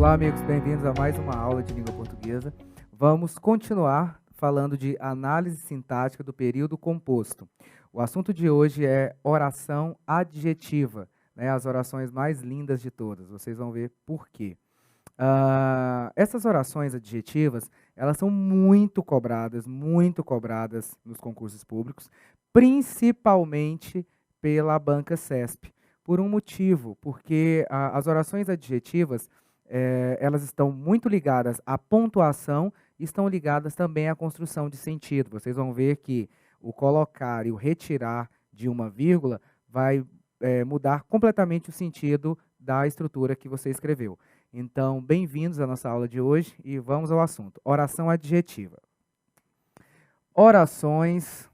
Olá, amigos, bem-vindos a mais uma aula de língua portuguesa. Vamos continuar falando de análise sintática do período composto. O assunto de hoje é oração adjetiva, né? As orações mais lindas de todas. Vocês vão ver por quê. Essas orações adjetivas, elas são muito cobradas nos concursos públicos, principalmente pela banca CESP, por um motivo, porque as orações adjetivas, elas estão muito ligadas à pontuação e estão ligadas também à construção de sentido. Vocês vão ver que o colocar e o retirar de uma vírgula vai mudar completamente o sentido da estrutura que você escreveu. Então, bem-vindos à nossa aula de hoje e vamos ao assunto. Oração adjetiva. Orações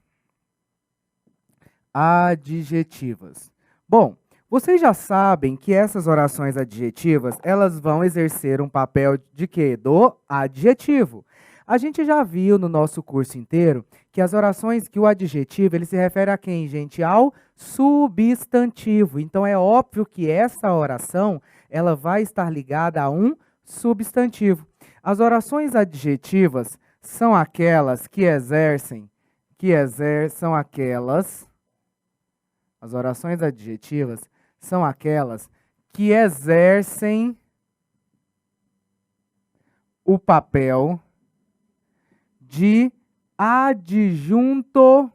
adjetivas. Bom, vocês já sabem que essas orações adjetivas, elas vão exercer um papel de quê? Do adjetivo. A gente já viu no nosso curso inteiro que as orações, que o adjetivo, ele se refere a quem, gente? Ao substantivo. Então, é óbvio que essa oração, ela vai estar ligada a um substantivo. As orações adjetivas são aquelas que exercem, as orações adjetivas são aquelas que exercem o papel de adjunto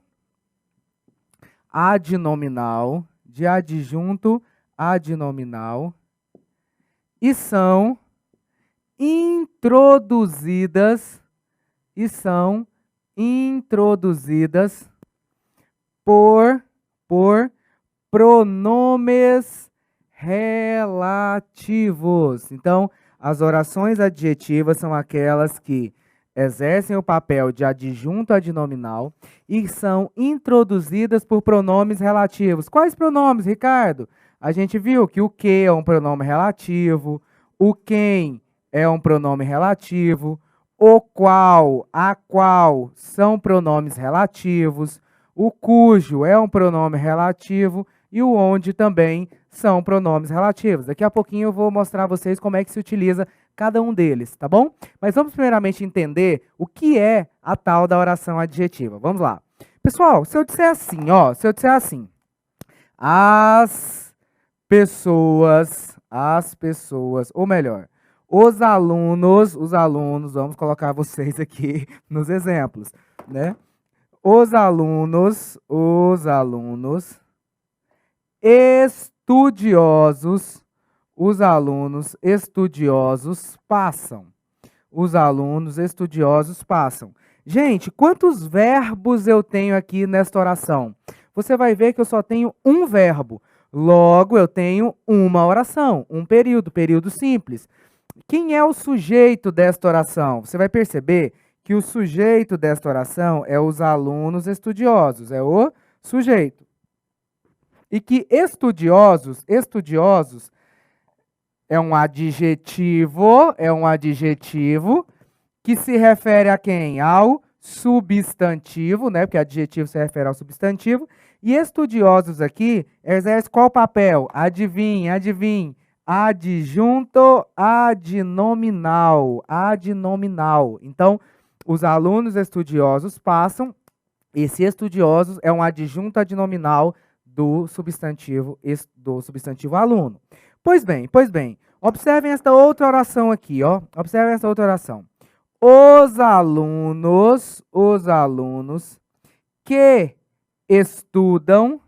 adnominal, e são introduzidas por pronomes relativos. Então, as orações adjetivas são aquelas que exercem o papel de adjunto adnominal e são introduzidas por pronomes relativos. Quais pronomes, Ricardo? A gente viu que o que é um pronome relativo, o quem é um pronome relativo, o qual, a qual são pronomes relativos, o cujo é um pronome relativo e o onde também são pronomes relativos. Daqui a pouquinho eu vou mostrar a vocês como é que se utiliza cada um deles, tá bom? Mas vamos primeiramente entender o que é a tal da oração adjetiva. Vamos lá. Pessoal, se eu disser assim, as pessoas, ou melhor, os alunos, vamos colocar vocês aqui nos exemplos, né? Os alunos estudiosos passam. Os alunos estudiosos passam. Gente, quantos verbos eu tenho aqui nesta oração? Você vai ver que eu só tenho um verbo. Logo, eu tenho uma oração, um período simples. Quem é o sujeito desta oração? Você vai perceber que o sujeito desta oração é os alunos estudiosos, é o sujeito. E que estudiosos é um adjetivo que se refere a quem? Ao substantivo, né? Porque adjetivo se refere ao substantivo. E estudiosos aqui exerce qual papel? Adivinhe. Adjunto adnominal. Então, os alunos estudiosos passam. Esse estudiosos é um adjunto adnominal do substantivo aluno. Pois bem, observem esta outra oração aqui, ó. Observem essa outra oração. Os alunos que estudam,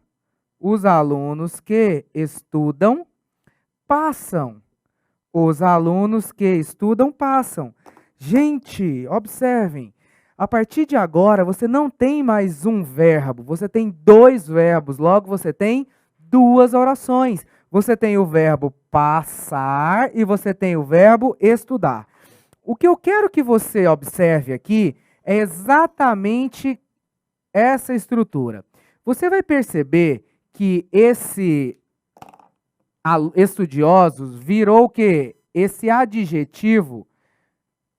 passam. Os alunos que estudam passam. Gente, observem. A partir de agora, você não tem mais um verbo, você tem dois verbos, logo você tem duas orações. Você tem o verbo passar e você tem o verbo estudar. O que eu quero que você observe aqui é exatamente essa estrutura. Você vai perceber que esse estudiosos virou o quê? Esse adjetivo,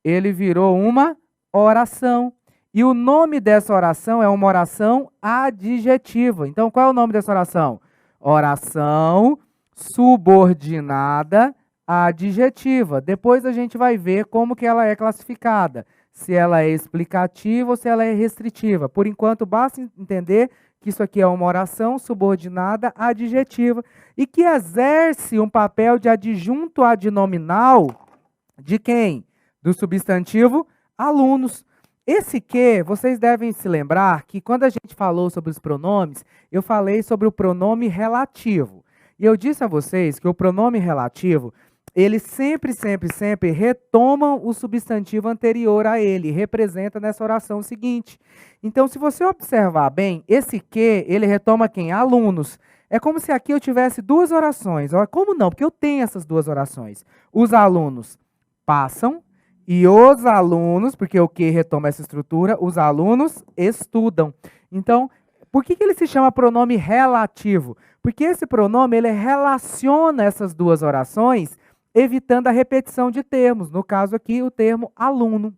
ele virou uma oração. E o nome dessa oração é uma oração adjetiva. Então, qual é o nome dessa oração? Oração subordinada adjetiva. Depois a gente vai ver como que ela é classificada, se ela é explicativa ou se ela é restritiva. Por enquanto, basta entender que isso aqui é uma oração subordinada adjetiva e que exerce um papel de adjunto adnominal de quem? Do substantivo alunos. Esse que, vocês devem se lembrar que quando a gente falou sobre os pronomes, eu falei sobre o pronome relativo. E eu disse a vocês que o pronome relativo, ele sempre retoma o substantivo anterior a ele, representa nessa oração seguinte. Então, se você observar bem, esse que, ele retoma quem? Alunos. É como se aqui eu tivesse duas orações. Como não? Porque eu tenho essas duas orações. Os alunos passam e os alunos, porque o que retoma essa estrutura, os alunos estudam. Então, por que ele se chama pronome relativo? Porque esse pronome ele relaciona essas duas orações, evitando a repetição de termos. No caso aqui, o termo aluno.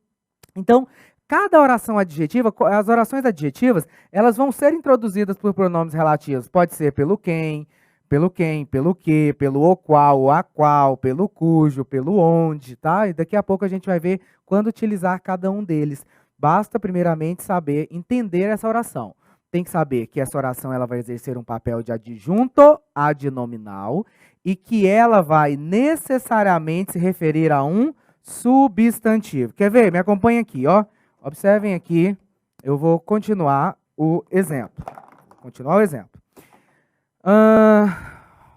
Então, cada oração adjetiva, as orações adjetivas, elas vão ser introduzidas por pronomes relativos. Pode ser pelo quem, pelo que, pelo o qual, a qual, pelo cujo, pelo onde, tá? E daqui a pouco a gente vai ver quando utilizar cada um deles. Basta, primeiramente, saber entender essa oração. Tem que saber que essa oração ela vai exercer um papel de adjunto adnominal e que ela vai necessariamente se referir a um substantivo. Quer ver? Me acompanha aqui, ó. Observem aqui, eu vou continuar o exemplo.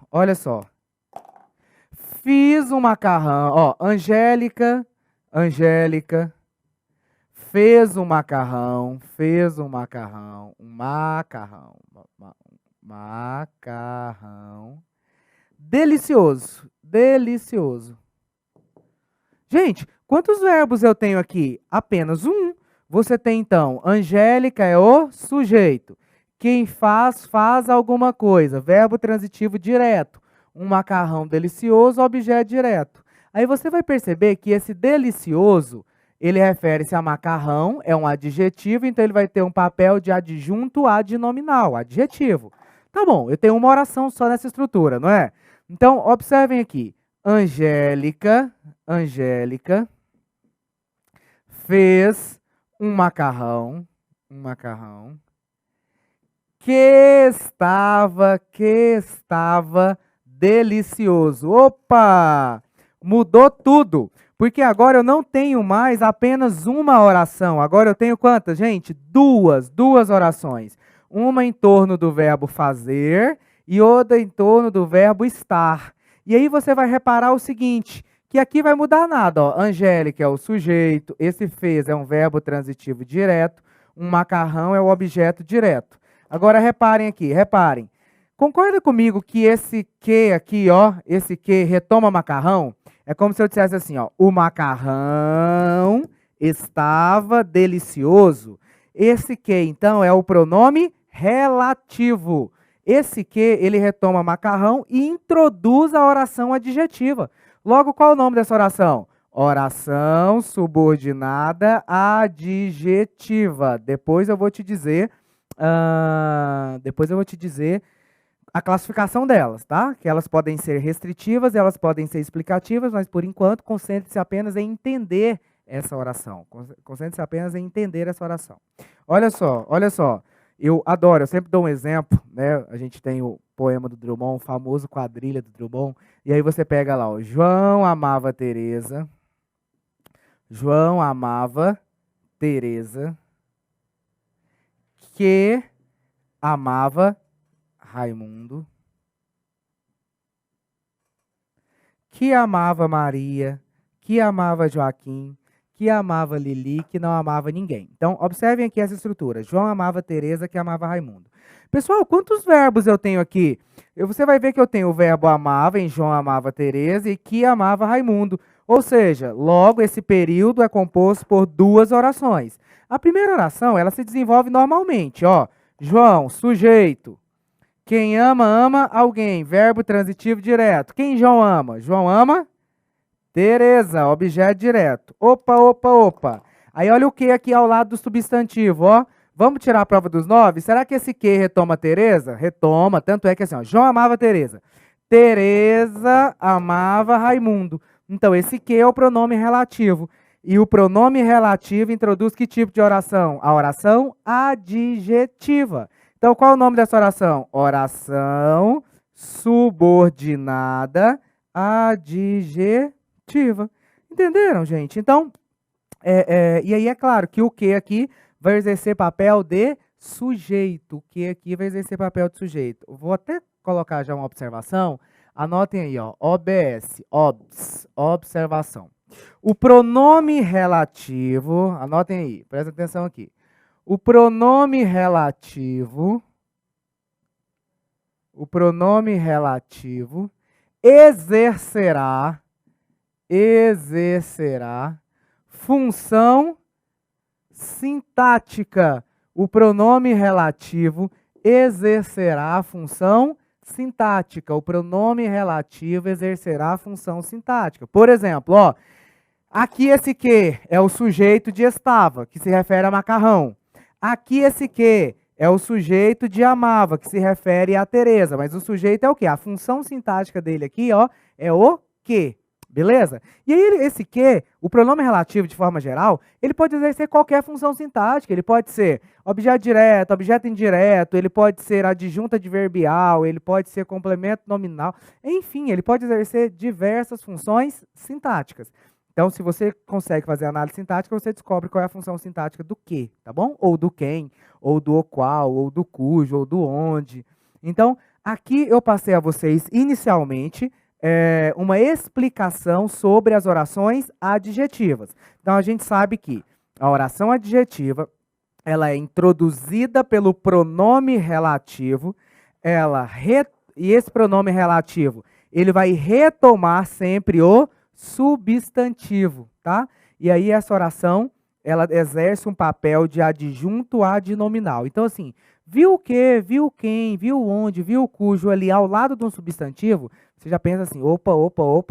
Olha só. Fiz um macarrão, ó, Angélica fez um macarrão, macarrão delicioso. Gente, quantos verbos eu tenho aqui? Apenas um. Você tem, então, Angélica é o sujeito. Quem faz alguma coisa. Verbo transitivo direto. Um macarrão delicioso, objeto direto. Aí você vai perceber que esse delicioso, ele refere-se a macarrão, é um adjetivo, então ele vai ter um papel de adjunto adnominal, adjetivo. Tá bom, eu tenho uma oração só nessa estrutura, não é? Então, observem aqui. Angélica fez um macarrão que estava delicioso. Opa! Mudou tudo, porque agora eu não tenho mais apenas uma oração. Agora eu tenho quantas, gente? Duas orações. Uma em torno do verbo fazer e outra em torno do verbo estar. E aí você vai reparar o seguinte, que aqui vai mudar nada. Ó. Angélica é o sujeito, esse fez é um verbo transitivo direto, um macarrão é o objeto direto. Agora reparem aqui, Concorda comigo que esse que aqui, ó, esse que retoma macarrão? É como se eu dissesse assim, ó, o macarrão estava delicioso. Esse que, então, é o pronome relativo. Esse que, ele retoma macarrão e introduz a oração adjetiva. Logo, qual é o nome dessa oração? Oração subordinada adjetiva. Depois eu vou te dizer a classificação delas, tá? Que elas podem ser restritivas, elas podem ser explicativas, mas por enquanto concentre-se apenas em entender essa oração. Concentre-se apenas em entender essa oração. Olha só. Eu adoro, eu sempre dou um exemplo, né? A gente tem o poema do Drummond, o famoso Quadrilha do Drummond, e aí você pega lá, ó, João amava Teresa, que amava Raimundo, que amava Maria, que amava Joaquim, que amava Lili, que não amava ninguém. Então, observem aqui essa estrutura. João amava Teresa, que amava Raimundo. Pessoal, quantos verbos eu tenho aqui? Você vai ver que eu tenho o verbo amava, em João amava Teresa, e que amava Raimundo. Ou seja, logo esse período é composto por duas orações. A primeira oração, ela se desenvolve normalmente, ó. João, sujeito. Quem ama, ama alguém. Verbo transitivo direto. Quem João ama? João ama Teresa, objeto direto. Opa. Aí olha o que aqui ao lado do substantivo, ó. Vamos tirar a prova dos 9? Será que esse que retoma Teresa? Retoma, tanto é que assim, ó, João amava Teresa. Teresa amava Raimundo. Então, esse que é o pronome relativo. E o pronome relativo introduz que tipo de oração? A oração adjetiva. Então, qual é o nome dessa oração? Oração subordinada adjetiva. Entenderam, gente? Então, e aí é claro que o que aqui vai exercer papel de sujeito. O que aqui vai exercer papel de sujeito. Vou até colocar já uma observação. Anotem aí, ó. OBS, observação. O pronome relativo, anotem aí, presta atenção aqui. O pronome relativo exercerá função sintática. O pronome relativo exercerá a função sintática. O pronome relativo exercerá a função sintática. Por exemplo, ó, aqui esse que é o sujeito de estava, que se refere a macarrão. Aqui esse que é o sujeito de amava, que se refere a Teresa. Mas o sujeito é o quê? A função sintática dele aqui, ó, é o que. Beleza? E aí, esse que, o pronome relativo, de forma geral, ele pode exercer qualquer função sintática. Ele pode ser objeto direto, objeto indireto, ele pode ser adjunto adverbial, ele pode ser complemento nominal. Enfim, ele pode exercer diversas funções sintáticas. Então, se você consegue fazer análise sintática, você descobre qual é a função sintática do que, tá bom? Ou do quem, ou do o qual, ou do cujo, ou do onde. Então, aqui eu passei a vocês, inicialmente, uma explicação sobre as orações adjetivas. Então, a gente sabe que a oração adjetiva, ela é introduzida pelo pronome relativo, e esse pronome relativo, ele vai retomar sempre o substantivo, tá? E aí essa oração, ela exerce um papel de adjunto adnominal. Então, assim, viu o que, viu quem, viu onde, viu o cujo ali ao lado de um substantivo, você já pensa assim, opa,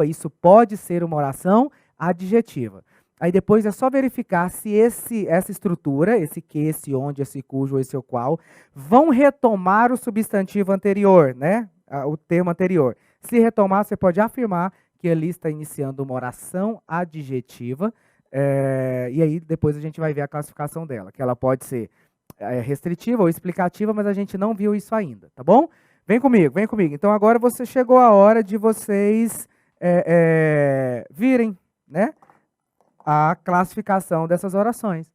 isso pode ser uma oração adjetiva. Aí depois é só verificar se essa estrutura, esse que, esse onde, esse cujo, esse o qual, vão retomar o substantivo anterior, né? O termo anterior. Se retomar, você pode afirmar que ali está iniciando uma oração adjetiva, e aí depois a gente vai ver a classificação dela, que ela pode ser restritiva ou explicativa, mas a gente não viu isso ainda, tá bom? Vem comigo, vem comigo. Então agora chegou a hora de vocês virem, né, a classificação dessas orações.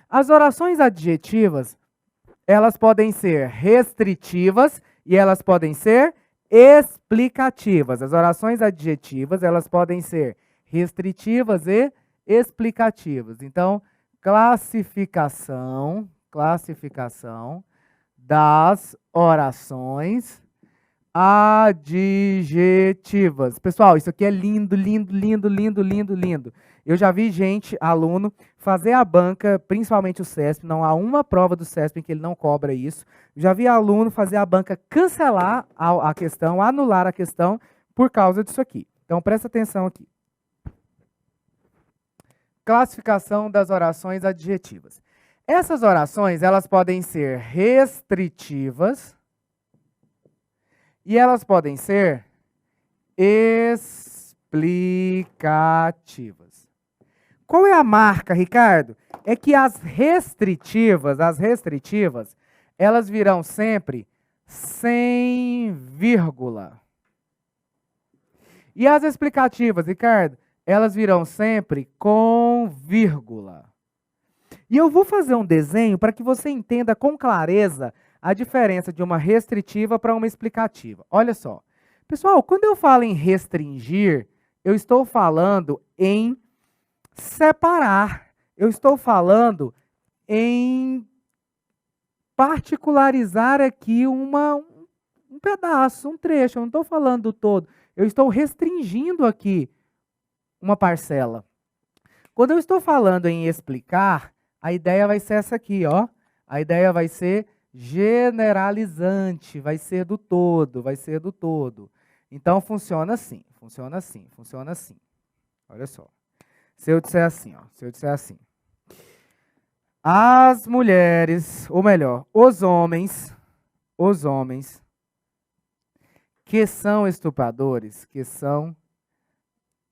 As orações adjetivas, elas podem ser restritivas e elas podem ser explicativas. As orações adjetivas, elas podem ser restritivas e explicativas. Então, classificação das orações adjetivas. Pessoal, isso aqui é lindo, lindo, lindo, lindo, lindo, lindo. Eu já vi gente, aluno, fazer a banca, principalmente o CESP, não há uma prova do CESP em que ele não cobra isso. Já vi aluno fazer a banca cancelar a questão, anular a questão por causa disso aqui. Então, presta atenção aqui. Classificação das orações adjetivas. Essas orações, elas podem ser restritivas e elas podem ser explicativas. Qual é a marca, Ricardo? É que as restritivas, elas virão sempre sem vírgula. E as explicativas, Ricardo? Elas virão sempre com vírgula. E eu vou fazer um desenho para que você entenda com clareza a diferença de uma restritiva para uma explicativa. Olha só. Pessoal, quando eu falo em restringir, eu estou falando em separar. Eu estou falando em particularizar aqui um pedaço, um trecho. Eu não estou falando do todo. Eu estou restringindo aqui uma parcela. Quando eu estou falando em explicar, a ideia vai ser essa aqui, ó. A ideia vai ser generalizante, vai ser do todo, Então, funciona assim. Olha só. Se eu disser assim, as mulheres, ou melhor, os homens que são estupradores, que são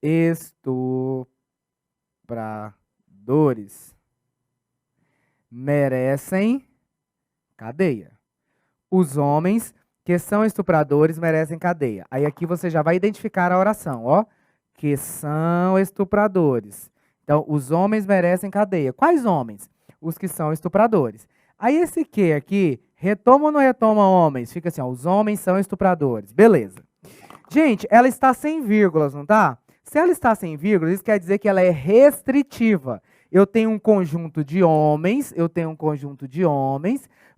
estupradores, merecem cadeia. Os homens que são estupradores merecem cadeia. Aí aqui você já vai identificar a oração, ó. Que são estupradores. Então, os homens merecem cadeia. Quais homens? Os que são estupradores. Aí esse que aqui, retoma ou não retoma homens? Fica assim, ó, os homens são estupradores. Beleza. Gente, ela está sem vírgulas, não tá? Se ela está sem vírgulas, isso quer dizer que ela é restritiva. Eu tenho um conjunto de homens,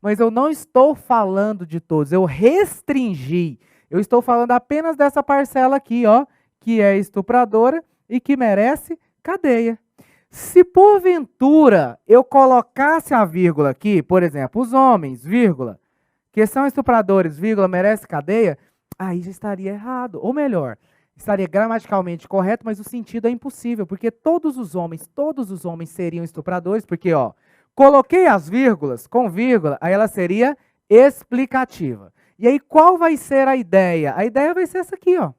mas eu não estou falando de todos, eu restringi. Eu estou falando apenas dessa parcela aqui, ó, que é estupradora e que merece cadeia. Se porventura eu colocasse a vírgula aqui, por exemplo, os homens, vírgula, que são estupradores, vírgula, merece cadeia, aí já estaria errado. Ou melhor, estaria gramaticalmente correto, mas o sentido é impossível, porque todos os homens seriam estupradores, porque, ó, coloquei as vírgulas com vírgula, aí ela seria explicativa. E aí qual vai ser a ideia? A ideia vai ser essa aqui, ó.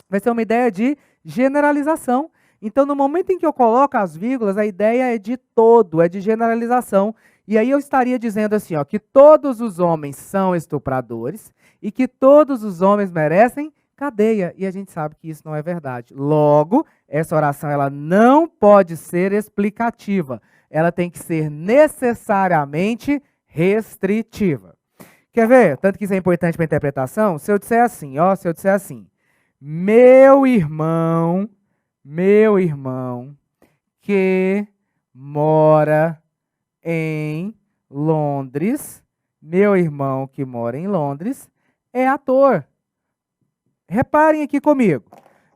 Vai ser uma ideia de generalização. Então, no momento em que eu coloco as vírgulas, a ideia é de todo, é de generalização. E aí eu estaria dizendo assim, ó, que todos os homens são estupradores e que todos os homens merecem cadeia. E a gente sabe que isso não é verdade. Logo, essa oração ela não pode ser explicativa. Ela tem que ser necessariamente restritiva. Quer ver? Tanto que isso é importante para a interpretação. Se eu disser assim, ó, se eu disser assim, meu irmão que mora em Londres, meu irmão que mora em Londres é ator. Reparem aqui comigo.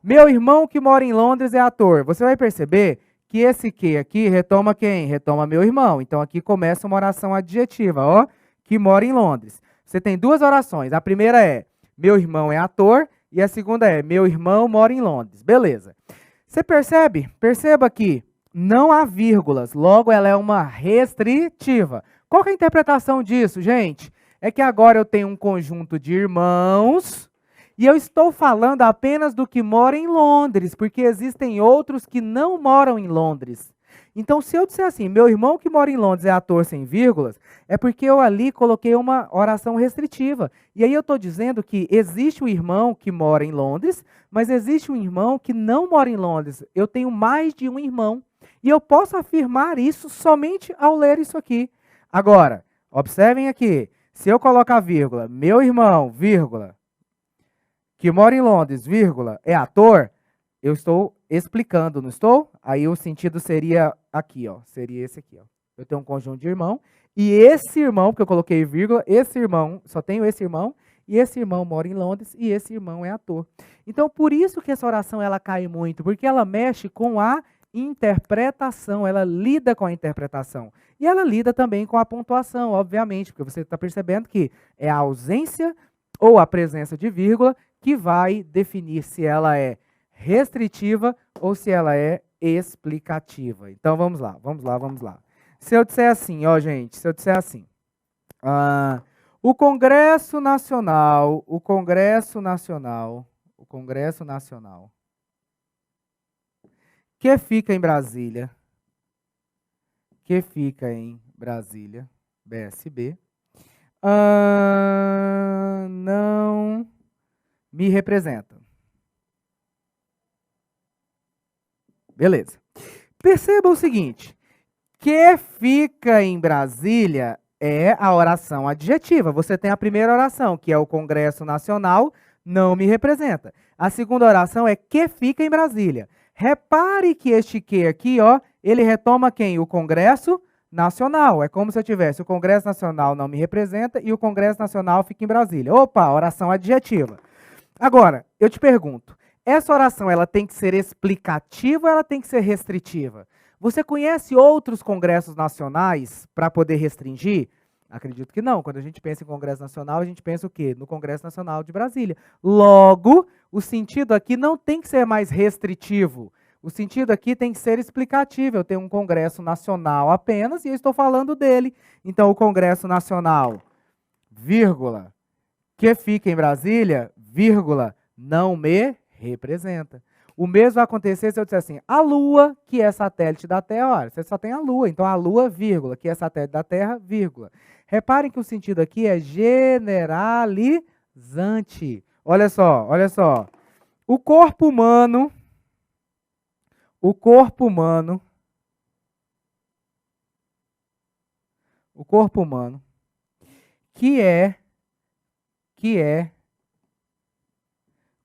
Meu irmão que mora em Londres é ator. Você vai perceber que esse que aqui retoma quem? Retoma meu irmão. Então aqui começa uma oração adjetiva, ó, que mora em Londres. Você tem duas orações. A primeira é meu irmão é ator e a segunda é meu irmão mora em Londres. Beleza. Você percebe? Perceba que não há vírgulas, logo ela é uma restritiva. Qual que é a interpretação disso, gente? É que agora eu tenho um conjunto de irmãos e eu estou falando apenas do que mora em Londres, porque existem outros que não moram em Londres. Então, se eu disser assim, meu irmão que mora em Londres é ator sem vírgulas, é porque eu ali coloquei uma oração restritiva. E aí eu estou dizendo que existe um irmão que mora em Londres, mas existe um irmão que não mora em Londres. Eu tenho mais de um irmão. E eu posso afirmar isso somente ao ler isso aqui. Agora, observem aqui. Se eu colocar vírgula, meu irmão, vírgula, que mora em Londres, vírgula, é ator, eu estou explicando, não estou? Aí o sentido seria aqui, ó. Seria esse aqui, ó. Eu tenho um conjunto de irmão, e esse irmão, porque eu coloquei vírgula, esse irmão, só tenho esse irmão, e esse irmão mora em Londres, e esse irmão é ator. Então, por isso que essa oração ela cai muito, porque ela mexe com a interpretação, ela lida com a interpretação. E ela lida também com a pontuação, obviamente, porque você está percebendo que é a ausência ou a presença de vírgula que vai definir se ela é restritiva ou se ela é explicativa. Então, vamos lá. Se eu disser assim, ó, gente, se eu disser assim, o Congresso Nacional, que fica em Brasília, BSB, não me representa. Beleza. Perceba o seguinte, que fica em Brasília é a oração adjetiva. Você tem a primeira oração, que é o Congresso Nacional não me representa. A segunda oração é que fica em Brasília. Repare que este que aqui, ó, ele retoma quem? O Congresso Nacional. É como se eu tivesse o Congresso Nacional não me representa e o Congresso Nacional fica em Brasília. Opa, oração adjetiva. Agora, eu te pergunto, essa oração ela tem que ser explicativa ou ela tem que ser restritiva? Você conhece outros congressos nacionais para poder restringir? Acredito que não. Quando a gente pensa em Congresso Nacional, a gente pensa o quê? No Congresso Nacional de Brasília. Logo, o sentido aqui não tem que ser mais restritivo. O sentido aqui tem que ser explicativo. Eu tenho um Congresso Nacional apenas e eu estou falando dele. Então, o Congresso Nacional, vírgula, que fica em Brasília, vírgula, não me representa. O mesmo vai acontecer se eu disser assim, a Lua, que é satélite da Terra, olha, você só tem a Lua, então a Lua, vírgula, que é satélite da Terra, vírgula. Reparem que o sentido aqui é generalizante. Olha só, olha só. O corpo humano, que é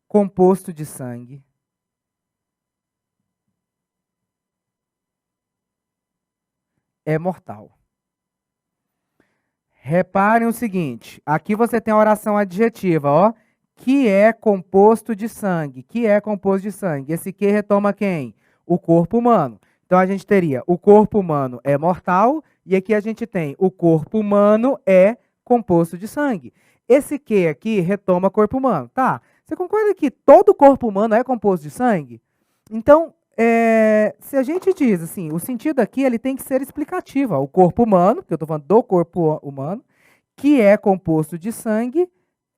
composto de sangue, é mortal. Reparem o seguinte, aqui você tem a oração adjetiva, ó, que é composto de sangue, que é composto de sangue. Esse que retoma quem? O corpo humano. Então a gente teria o corpo humano é mortal e aqui a gente tem o corpo humano é composto de sangue. Esse que aqui retoma corpo humano, tá? Você concorda que todo o corpo humano é composto de sangue? Então, se a gente diz assim, o sentido aqui ele tem que ser explicativo. Ó, o corpo humano, porque eu estou falando do corpo humano, que é composto de sangue,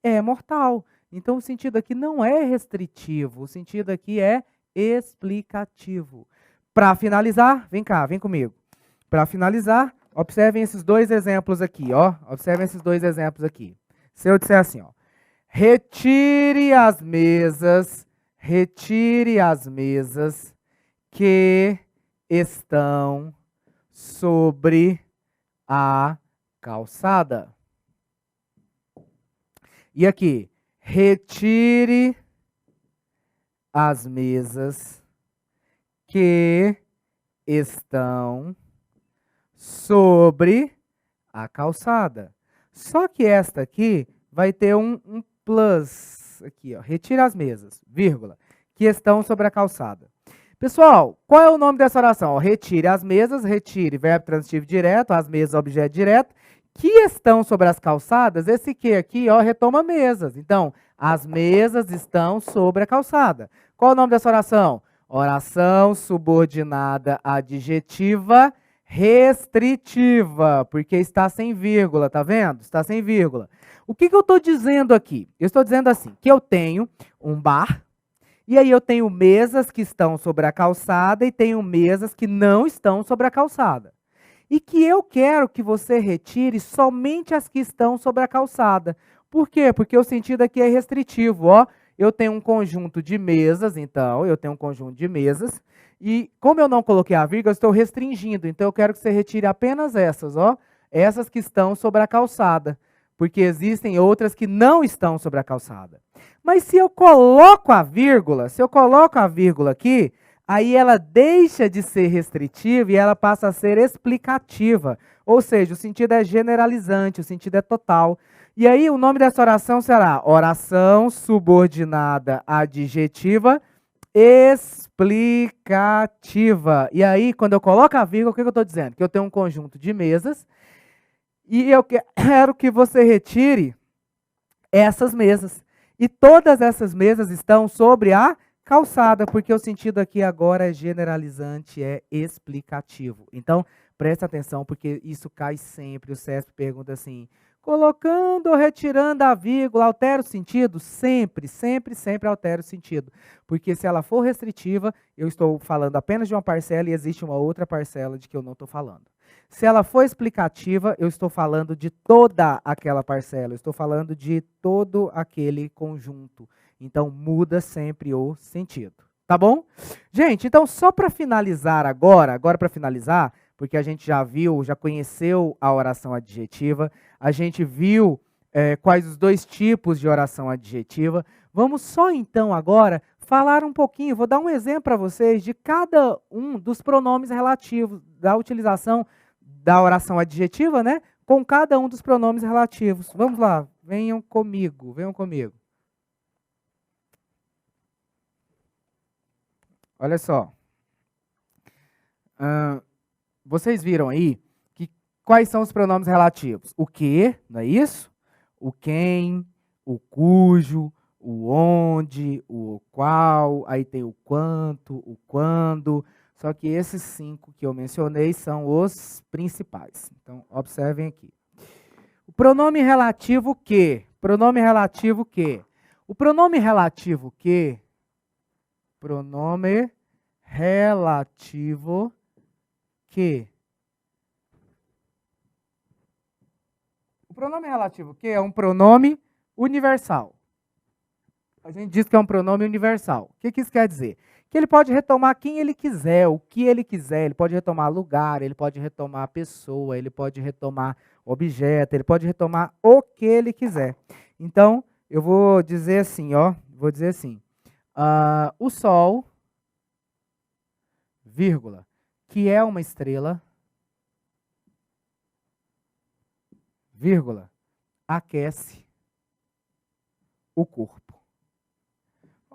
é mortal. Então, o sentido aqui não é restritivo, o sentido aqui é explicativo. Para finalizar, vem cá, vem comigo. Para finalizar, observem esses dois exemplos aqui, ó. Observem esses dois exemplos aqui. Se eu disser assim, ó, retire as mesas que estão sobre a calçada. E aqui, retire as mesas que estão sobre a calçada. Só que esta aqui vai ter um plus aqui, ó. Retire as mesas, vírgula, que estão sobre a calçada. Pessoal, qual é o nome dessa oração? Ó, retire as mesas, retire, verbo transitivo direto, as mesas, objeto direto, que estão sobre as calçadas, esse que aqui, ó, retoma mesas. Então, as mesas estão sobre a calçada. Qual é o nome dessa oração? Oração subordinada adjetiva restritiva, porque está sem vírgula, tá vendo? Está sem vírgula. O que eu estou dizendo aqui? Eu estou dizendo assim, que eu tenho um bar, e aí eu tenho mesas que estão sobre a calçada e tenho mesas que não estão sobre a calçada. E que eu quero que você retire somente as que estão sobre a calçada. Por quê? Porque o sentido aqui é restritivo, ó. Eu tenho um conjunto de mesas, então, eu tenho um conjunto de mesas, e como eu não coloquei a vírgula, eu estou restringindo, então eu quero que você retire apenas essas, ó, essas que estão sobre a calçada, porque existem outras que não estão sobre a calçada. Mas se eu coloco a vírgula, aqui, aí ela deixa de ser restritiva e ela passa a ser explicativa, ou seja, o sentido é generalizante, o sentido é total. E aí o nome dessa oração será oração subordinada adjetiva explicativa. E aí, quando eu coloco a vírgula, o que eu estou dizendo? Que eu tenho um conjunto de mesas e eu quero que você retire essas mesas. E todas essas mesas estão sobre a calçada, porque o sentido aqui agora é generalizante, é explicativo. Então, presta atenção, porque isso cai sempre. O CESP pergunta assim, colocando ou retirando a vírgula, altera o sentido? Sempre, sempre, sempre altera o sentido. Porque se ela for restritiva, eu estou falando apenas de uma parcela e existe uma outra parcela de que eu não estou falando. Se ela for explicativa, eu estou falando de toda aquela parcela, eu estou falando de todo aquele conjunto. Então, muda sempre o sentido. Tá bom? Gente, então só para finalizar agora para finalizar, porque a gente já viu, já conheceu a oração adjetiva, a gente viu quais os dois tipos de oração adjetiva. Vamos só então agora falar um pouquinho, vou dar um exemplo para vocês de cada um dos pronomes relativos, da utilização da oração adjetiva, né? Com cada um dos pronomes relativos. Vamos lá, venham comigo, venham comigo. Olha só. Vocês viram aí que quais são os pronomes relativos? O que, não é isso? O quem, o cujo, o onde, o qual, aí tem o quanto, o quando. Só que esses 5 que eu mencionei são os principais. Então, observem aqui. O pronome relativo que? Pronome relativo que? O pronome relativo que, pronome relativo que. O pronome relativo que é um pronome universal. A gente diz que é um pronome universal. O que isso quer dizer? Que ele pode retomar quem ele quiser, o que ele quiser. Ele pode retomar lugar, ele pode retomar pessoa, ele pode retomar objeto, ele pode retomar o que ele quiser. Então, eu vou dizer assim, ó. Vou dizer assim. O Sol, vírgula, que é uma estrela, vírgula, aquece o corpo.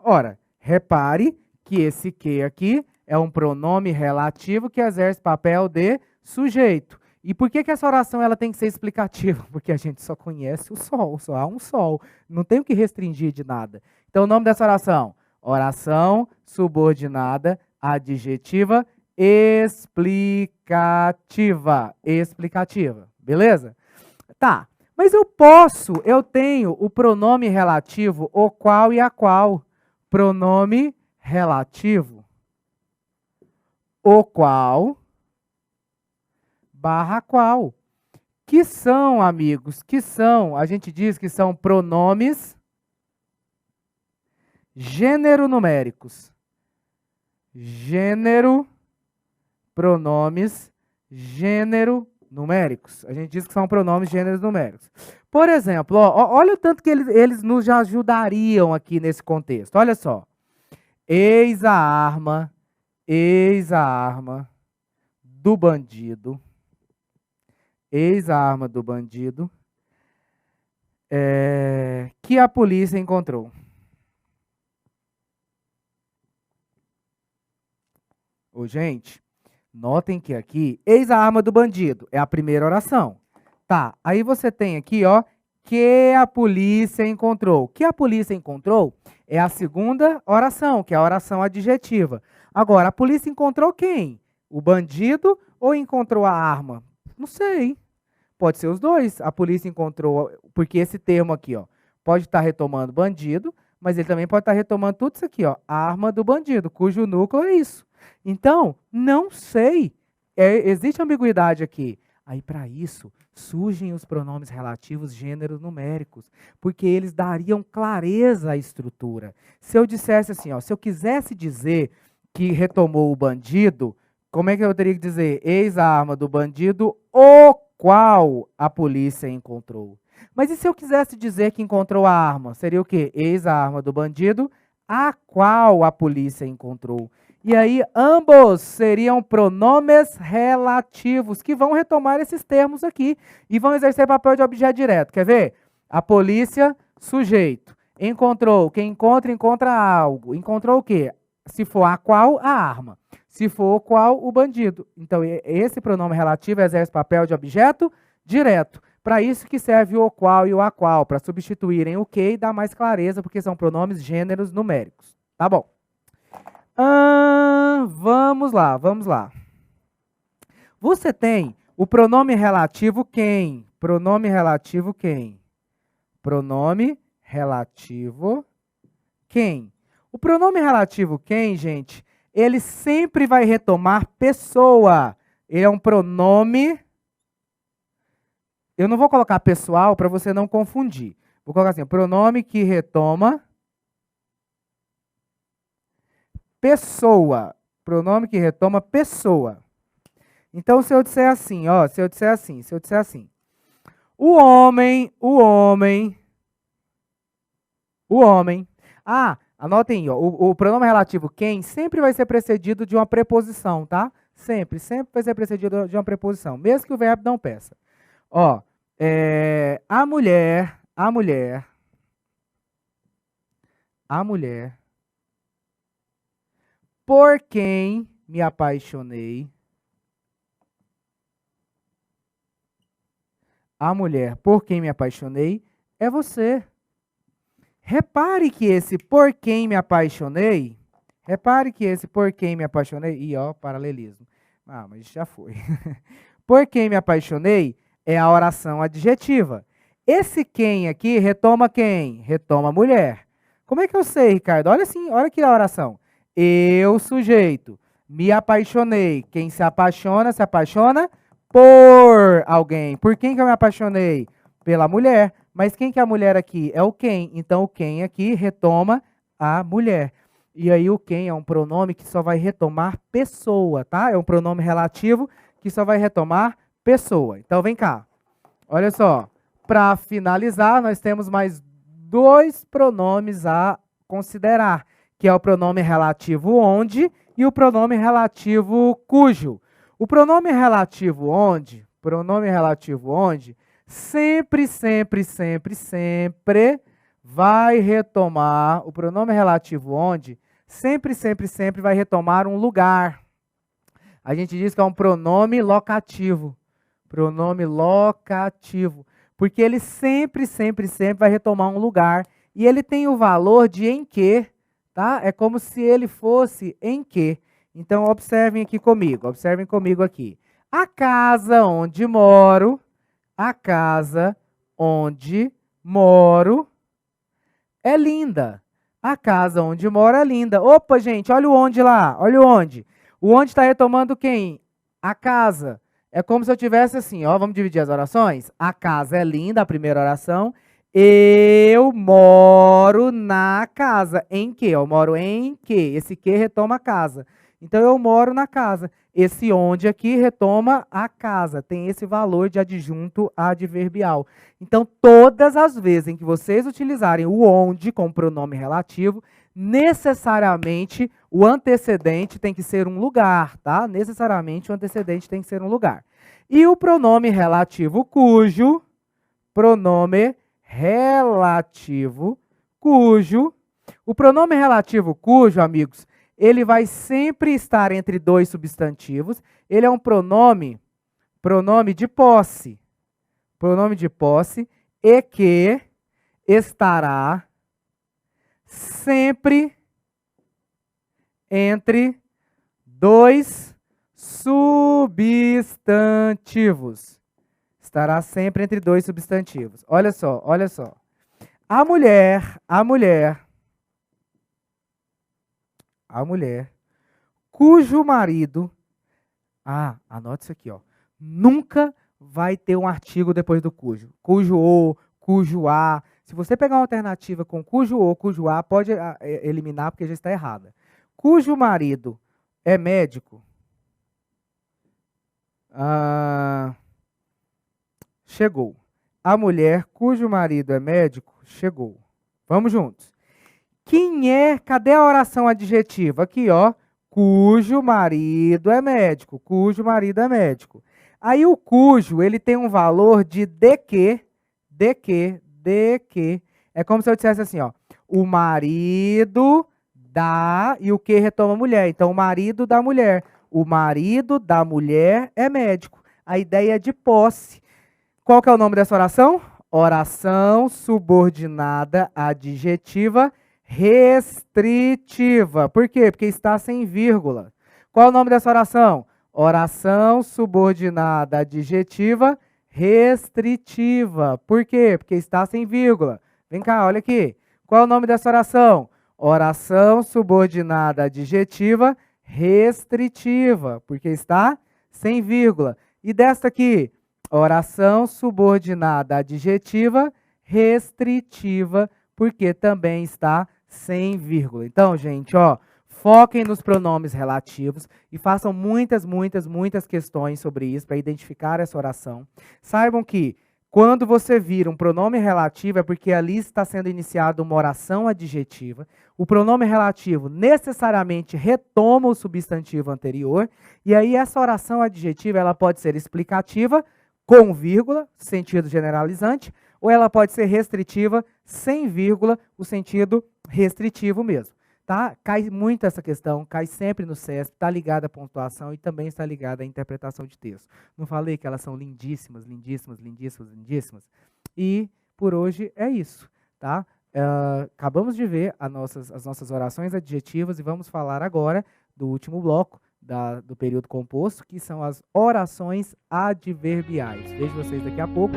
Ora, repare que esse que aqui é um pronome relativo que exerce papel de sujeito. E por que essa oração ela tem que ser explicativa? Porque a gente só conhece o Sol, só há um Sol. Não tem o que restringir de nada. Então, o nome dessa oração? Oração subordinada adjetiva explicativa. Explicativa. Beleza? Tá. Mas eu tenho o pronome relativo o qual e a qual. Pronome relativo, o qual, barra qual. Que são, amigos, a gente diz que são pronomes gênero numéricos. Gênero, pronomes gênero numéricos. A gente diz que são pronomes gêneros numéricos. Por exemplo, olha o tanto que eles nos ajudariam aqui nesse contexto. Olha só. Eis a arma do bandido. Eis a arma do bandido que a polícia encontrou. Ô, gente, notem que aqui, eis a arma do bandido, é a primeira oração. Tá, aí você tem aqui, ó, que a polícia encontrou. Que a polícia encontrou é a segunda oração, que é a oração adjetiva. Agora, a polícia encontrou quem? O bandido ou encontrou a arma? Não sei. Pode ser os dois. A polícia encontrou, porque esse termo aqui, ó, pode estar retomando bandido, mas ele também pode estar retomando tudo isso aqui, ó, a arma do bandido, cujo núcleo é isso. Então, não sei. Existe ambiguidade aqui. Aí, para isso, surgem os pronomes relativos gêneros numéricos, porque eles dariam clareza à estrutura. Se eu dissesse assim, ó, se eu quisesse dizer que retomou o bandido, como é que eu teria que dizer? Eis a arma do bandido, o qual a polícia encontrou. Mas e se eu quisesse dizer que encontrou a arma? Seria o quê? Eis a arma do bandido, a qual a polícia encontrou. E aí, ambos seriam pronomes relativos, que vão retomar esses termos aqui e vão exercer papel de objeto direto. Quer ver? A polícia, sujeito. Encontrou. Quem encontra, encontra algo. Encontrou o quê? Se for a qual, a arma. Se for o qual, o bandido. Então, esse pronome relativo exerce papel de objeto direto. Para isso que serve o qual e o a qual, para substituírem o que e dar mais clareza, porque são pronomes gêneros numéricos. Tá bom. Vamos lá. Você tem o pronome relativo quem? Pronome relativo quem? Pronome relativo quem? O pronome relativo quem, gente, ele sempre vai retomar pessoa. Ele é um pronome. Eu não vou colocar pessoal para você não confundir. Vou colocar assim, pronome que retoma pessoa. Pronome que retoma pessoa. Então, se eu disser assim, ó, se eu disser assim, o homem. Anotem aí, ó, o pronome relativo quem sempre vai ser precedido de uma preposição, tá? Sempre vai ser precedido de uma preposição, mesmo que o verbo não peça. Ó, a mulher por quem me apaixonei. A mulher por quem me apaixonei é você. Repare que esse por quem me apaixonei, e ó, paralelismo. Mas já foi. Por quem me apaixonei é a oração adjetiva. Esse quem aqui retoma quem? Retoma a mulher. Como é que eu sei, Ricardo? Olha assim, olha aqui a oração. Eu, sujeito, me apaixonei. Quem se apaixona por alguém. Por quem que eu me apaixonei? Pela mulher. Mas quem que é a mulher aqui? É o quem. Então, o quem aqui retoma a mulher. E aí, o quem é um pronome que só vai retomar pessoa, tá? É um pronome relativo que só vai retomar pessoa. Então, vem cá. Olha só. Para finalizar, nós temos mais 2 pronomes a considerar, que é o pronome relativo onde e o pronome relativo cujo. O pronome relativo onde, sempre vai retomar, o pronome relativo onde, sempre vai retomar um lugar. A gente diz que é um pronome locativo. Pronome locativo. Porque ele sempre vai retomar um lugar. E ele tem o valor de em que, tá? É como se ele fosse em que. Então, observem comigo aqui. A casa onde moro é linda. A casa onde moro é linda. Opa, gente, olha o onde lá, olha o onde. O onde está retomando quem? A casa. É como se eu tivesse assim, ó, vamos dividir as orações? A casa é linda, a primeira oração. Eu moro na casa. Em que? Eu moro em que? Esse que retoma a casa. Então, eu moro na casa. Esse onde aqui retoma a casa. Tem esse valor de adjunto adverbial. Então, todas as vezes em que vocês utilizarem o onde com pronome relativo, necessariamente o antecedente tem que ser um lugar, tá? Necessariamente o antecedente tem que ser um lugar. E o pronome relativo cujo, o pronome relativo cujo, amigos, ele vai sempre estar entre 2 substantivos. Ele é um pronome de posse. Pronome de posse e que estará sempre entre 2 substantivos. Estará sempre entre 2 substantivos. Olha só, olha só. A mulher cujo marido, anote isso aqui, ó, nunca vai ter um artigo depois do cujo. Cujo ou, cujo a. Se você pegar uma alternativa com cujo ou, cujo a, pode eliminar porque já está errada. Cujo marido é médico. Chegou. A mulher cujo marido é médico, chegou. Vamos juntos. Quem é? Cadê a oração adjetiva? Aqui, ó. Cujo marido é médico. Cujo marido é médico. Aí o cujo, ele tem um valor de que. É como se eu dissesse assim, ó. O marido da, e o que retoma a mulher. Então, o marido da mulher. O marido da mulher é médico. A ideia é de posse. Qual que é o nome dessa oração? Oração subordinada adjetiva restritiva. Por quê? Porque está sem vírgula. Qual é o nome dessa oração? Oração subordinada adjetiva restritiva. Por quê? Porque está sem vírgula. Vem cá, olha aqui. Qual é o nome dessa oração? Oração subordinada adjetiva restritiva. Porque está sem vírgula. E desta aqui? Oração subordinada adjetiva restritiva, porque também está sem vírgula. Então, gente, ó, foquem nos pronomes relativos e façam muitas questões sobre isso para identificar essa oração. Saibam que quando você vira um pronome relativo é porque ali está sendo iniciada uma oração adjetiva. O pronome relativo necessariamente retoma o substantivo anterior e aí essa oração adjetiva ela pode ser explicativa, com vírgula, sentido generalizante, ou ela pode ser restritiva, sem vírgula, o sentido restritivo mesmo. Tá? Cai muito essa questão, cai sempre no CESP, está ligada à pontuação e também está ligada à interpretação de texto. Não falei que elas são lindíssimas. E por hoje é isso. Tá? Acabamos de ver as nossas orações adjetivas e vamos falar agora do último bloco, do período composto, que são as orações adverbiais. Vejo vocês daqui a pouco.